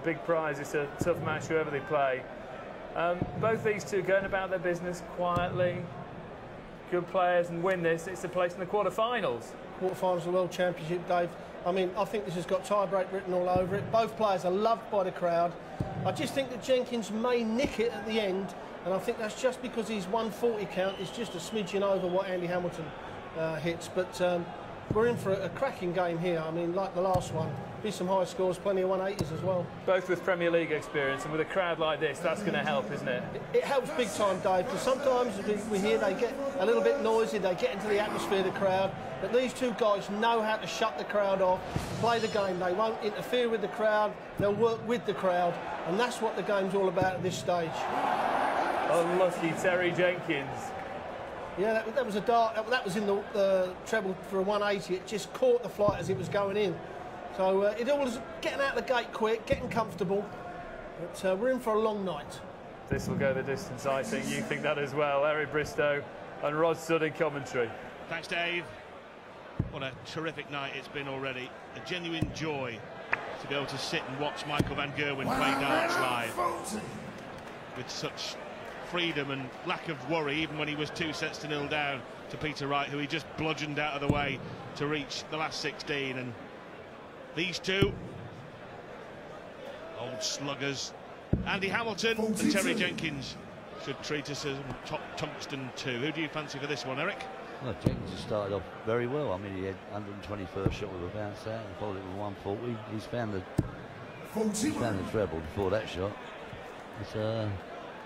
big prize. It's a tough match whoever they play. Both these two going about their business quietly, good players, and win this. It's a place in the quarter-finals. Quarter-finals of the World Championship, Dave. I mean, I think this has got tie-break written all over it. Both players are loved by the crowd. I just think that Jenkins may nick it at the end, and I think that's just because his 140 count is just a smidgen over what Andy Hamilton hits. But we're in for a cracking game here. I mean, like the last one, be some high scores, plenty of 180s as well. Both with Premier League experience, and with a crowd like this, that's going to help, isn't it? It helps big time, Dave, because sometimes we hear they get a little bit noisy, they get into the atmosphere of the crowd, but these two guys know how to shut the crowd off, play the game. They won't interfere with the crowd, they'll work with the crowd, and that's what the game's all about at this stage. Unlucky Terry Jenkins. Yeah, that was a dart. That was in the treble for a 180. It just caught the flight as it was going in. So it all was getting out the gate quick, getting comfortable. But we're in for a long night. This will go the distance, I think. You think that as well. Eric Bristow and Rod Studd in commentary. Thanks, Dave. What a terrific night it's been already. A genuine joy to be able to sit and watch Michael van Gerwen play darts live with such freedom and lack of worry, even when he was 2-0 down to Peter Wright, who he just bludgeoned out of the way to reach the last 16. And these two old sluggers, Andy Hamilton and Terry Jenkins, should treat us as top tungsten too. Who do you fancy for this one, Eric? Well, Jenkins has started off very well. I mean, he had 121st shot with a bounce out and followed it with 140. He's found the treble before that shot. It's,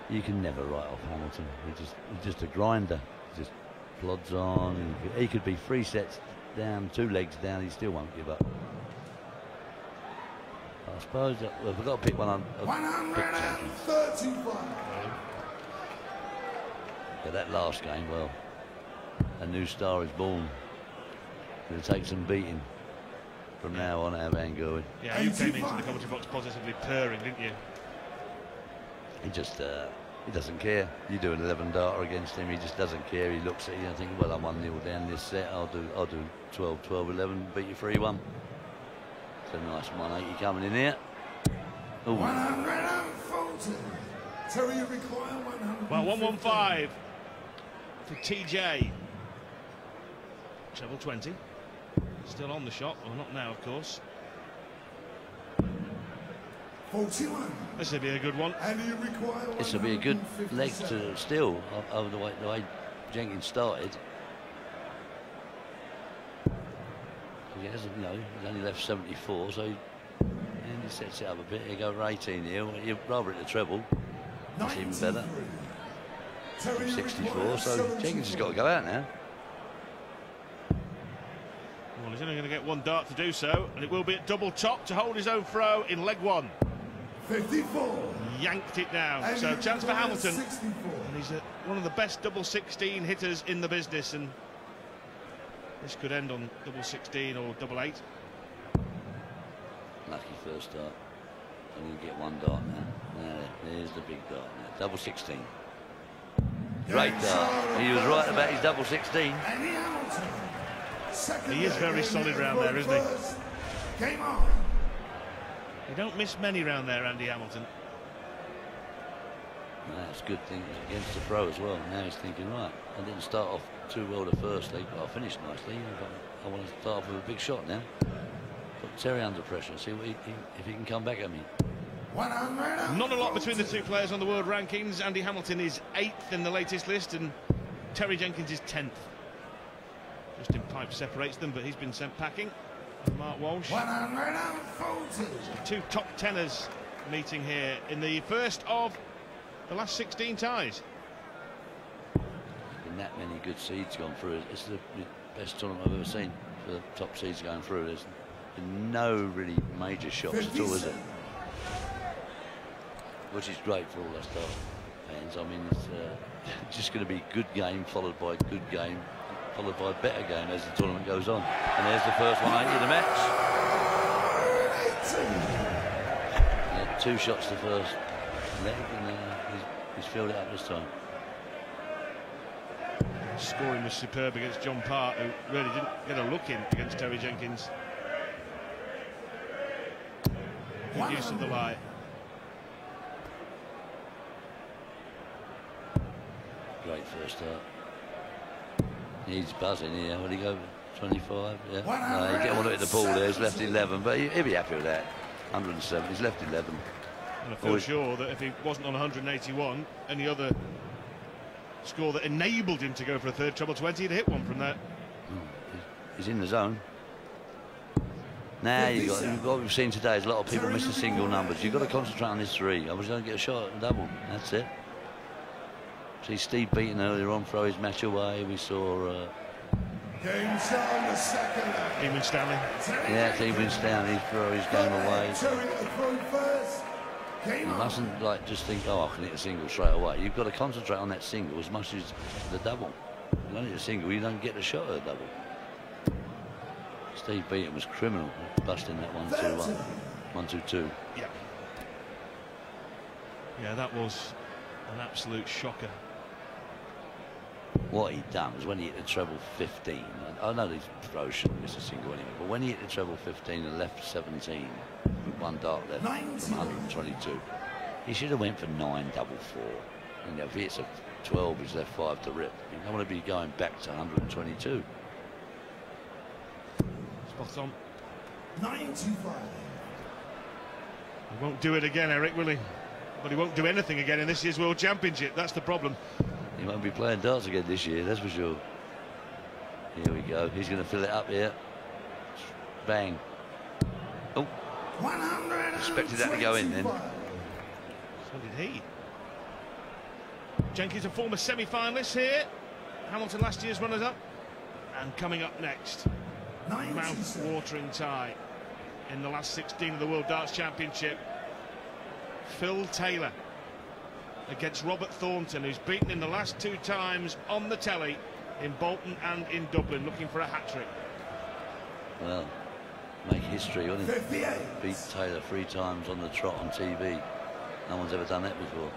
you can never write off Hamilton. He's just a grinder. He just plods on. He could be 3 sets down, 2 legs down. He still won't give up. I suppose well, we've got to pick one on. 135. Yeah, that last game, well, a new star is born. It'll take some beating from now on at Van Gerwen. Yeah, you came into the commentary box positively purring, didn't you? He just he doesn't care. You do an 11 darter against him, he just doesn't care. He looks at you and thinks, well, I'm 1-0 down this set. I'll do 12-11, beat you 3-1. It's a nice 180 coming in here. Ooh. 140. Terry, you require 100. Well, 115 for TJ. Treble 20. Still on the shot. Well, not now, of course. 41. This will be a good one. And you require This will be a good leg to steal over the way Jenkins started. He hasn't, he's only left 74, so he sets it up a bit. He'll go for 18 here. He'd rather it the treble. That's even better. 64, so Jenkins has got to go out now. Well, he's only going to get 1 dart to do so, and it will be at double top to hold his own throw in leg 1. 54. Yanked it down. So chance for Hamilton. 64. And he's one of the best double 16 hitters in the business, and this could end on double 16 or double 8. Lucky first dart. And you get 1 dart now. There's the big dart now. Double 16. Great dart. He was right about his double 16. He is very solid round there, isn't he? Game on. You don't miss many round there, Andy Hamilton. That's a good thing against the pro as well. Now he's thinking, right, I didn't start off too well the first league, but I finished nicely. I want to start off with a big shot now. Put Terry under pressure, see what if he can come back at me. Not a lot between the two players on the world rankings. Andy Hamilton is 8th in the latest list, and Terry Jenkins is 10th. Justin Pipe separates them, but he's been sent packing. Mark Walsh. 140. Two top tenors meeting here in the first of the last 16 ties. Been that many good seeds gone through. It's the best tournament I've ever seen for the top seeds going through. There's been no really major shocks at all, is it? Which is great for all us dart fans. I mean, it's just going to be good game followed by good game, followed by better game as the tournament goes on. And there's the first 180 of the match. He had 2 shots the first leg, and he's filled it up this time. Scoring was superb against John Parr, who really didn't get a look in against Terry Jenkins. Good use of the light. Great first start. He's buzzing here. Will he go 25? Yeah. No, he didn't want to hit the ball there. He's left 11, but he'll be happy with that. 107. He's left 11. And I feel sure that if he wasn't on 181, any other score that enabled him to go for a third treble 20, he'd hit one from there. He's in the zone. Now what we've seen today is a lot of people miss the single numbers. You've got to concentrate on this 3. I was going to get a shot at the double. That's it. See Steve Beaton earlier on throw his match away. We saw Game time, the second. Eamon Stanley. yeah, Eamon Stanley throw his game away. You You mustn't like just think, oh, I can hit a single straight away. You've got to concentrate on that single as much as the double. You don't hit a single, you don't get a shot at a double. Steve Beaton was criminal busting that 1-2-1, 1-2-2. Yeah. Yeah, that was an absolute shocker. What he'd done was when he hit the treble 15, and I know these throws shouldn't miss a single anyway, but when he hit the treble 15 and left 17 with 1 dart left from 122, he should have went for 9 double 4. And if he hits a 12, he's left 5 to rip. You don't want to be going back to 122. Spot on. 95. He won't do it again, Eric, will he? But he won't do anything again in this year's World Championship. That's the problem. He won't be playing darts again this year, that's for sure. Here we go. He's going to fill it up here. Bang. Oh. Expected that to go in then. So did he. Jenkins, a former semi-finalist here. Hamilton, last year's runners-up. And coming up next, mouth-watering tie in the last 16 of the World Darts Championship. Phil Taylor against Robert Thornton, who's beaten in the last 2 times on the telly in Bolton and in Dublin, looking for a hat-trick. Well, make history, wouldn't it? Beat Taylor 3 times on the trot on TV. No one's ever done that before.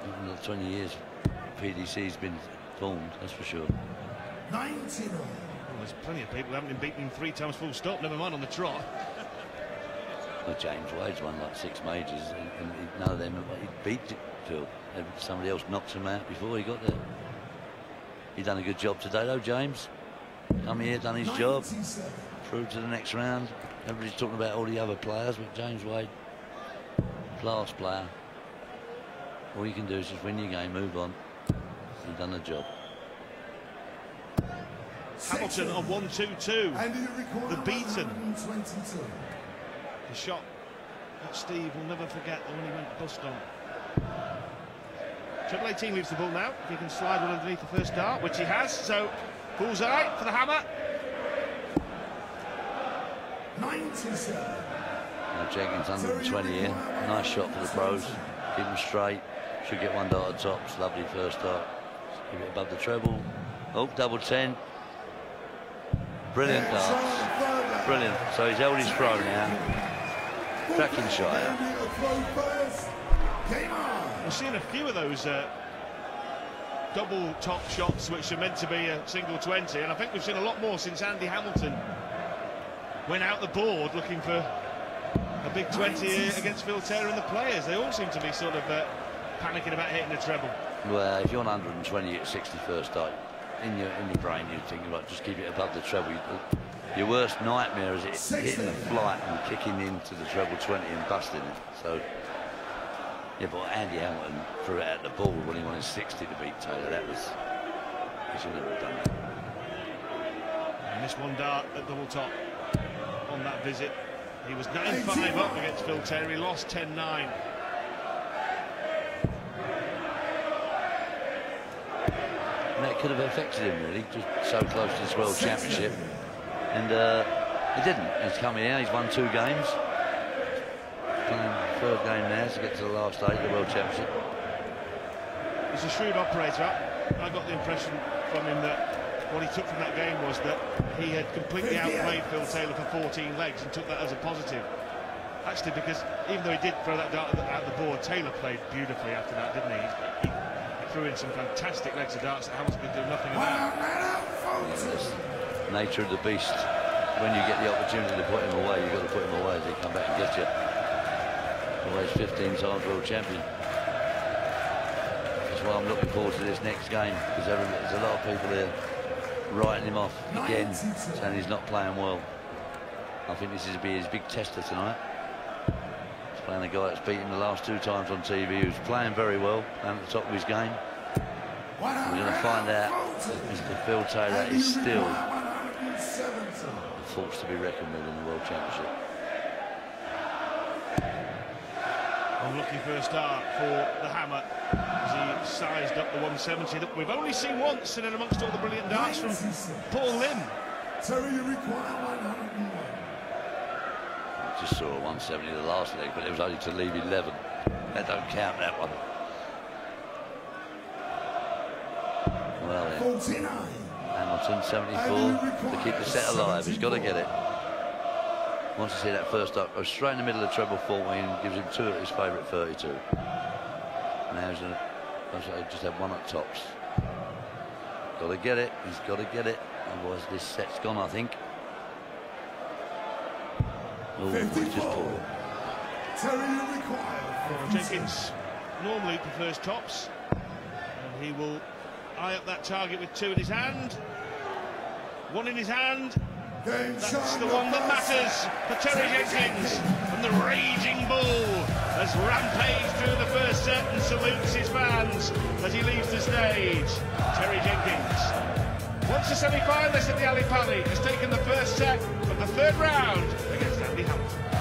Even the 20 years PDC's been formed, that's for sure. 99. Well, there's plenty of people who haven't been beaten 3 times full stop, never mind on the trot. Well, James Wade's won like 6 majors, and none of them he beat Phil. Somebody else knocked him out before he got there. He done a good job today, though, James. Come here, done his job. Through to the next round. Everybody's talking about all the other players, but James Wade, class player. All you can do is just win your game, move on. He's done the job. Hamilton on 1-2-2. The beaten. The shot that Steve will never forget, the one he went bust on. Triple 18 leaves the ball now. If he can slide one underneath the first dart, which he has, so bullseye for the hammer. 97. Now Jenkins 120 here. Nice shot for the pros. Keep them straight. Should get 1 dart at tops. Lovely first dart. Keep it above the treble. Oh, double 10. Brilliant darts. Brilliant. So he's held his throw now. Cracking shot out. We've seen a few of those double top shots which are meant to be a single 20, and I think we've seen a lot more since Andy Hamilton went out the board looking for a big 20 against Phil Taylor and the players. They all seem to be sort of panicking about hitting a treble. Well, if you're on 120 at 61st dart, in your brain you're thinking, right, just keep it above the treble. Your worst nightmare is it hitting the flight and kicking into the treble 20 and busting it. So, yeah, but Andy Hamilton threw it at the ball when he wanted 60 to beat Taylor. That was, he should never have done that. And missed 1 dart at double top on that visit. He was 9-5 up against Phil Taylor. He lost 10-9. And that could have affected him, really, just so close to this World Championship. And it didn't. He's coming out, he's won 2 games. Playing the 3rd game now to get to the last 8 of the World Championship. He's a shrewd operator. I got the impression from him that what he took from that game was that he had completely outplayed Phil Taylor for 14 legs and took that as a positive. Actually, because even though he did throw that dart out the board, Taylor played beautifully after that, didn't he? He threw in some fantastic legs of darts that Hamilton could do nothing about. Yeah, nature of the beast. When you get the opportunity to put him away, you've got to put him away as he come back and get you. Always 15 times world champion. That's why I'm looking forward to this next game, because there's a lot of people here writing him off again, saying he's not playing well. I think this is to be his big tester tonight. He's playing a guy that's beaten him the last 2 times on TV, who's playing very well and at the top of his game. We're going to find out that Mr. Phil Taylor is still a force to be reckoned with in the World Championship. Unlucky first start for the Hammer as he sized up the 170 that we've only seen once, and then amongst all the brilliant darts from Paul Lim. Terry, you require 101. I just saw a 170 the last leg, but it was only to leave 11. That don't count, that one. Well then, 49. Hamilton 74 to keep the set alive. He's got to get it. Wants to see that first up, goes straight in the middle of treble 14 and gives him 2 at his favourite 32. Now he's just had 1 at tops. Got to get it. He's got to get it. Otherwise, this set's gone, I think. Oh, he's just pulled. Terry, you require. Jenkins normally prefers tops, and he will eye up that target with 2 in his hand. 1 in his hand. That's the one that matters for Terry Jenkins. And the raging bull has rampaged through the first set and salutes his fans as he leaves the stage. Terry Jenkins, once a semi-finalist at the Ali Pali, has taken the first set of the 3rd round against Andy Hamilton.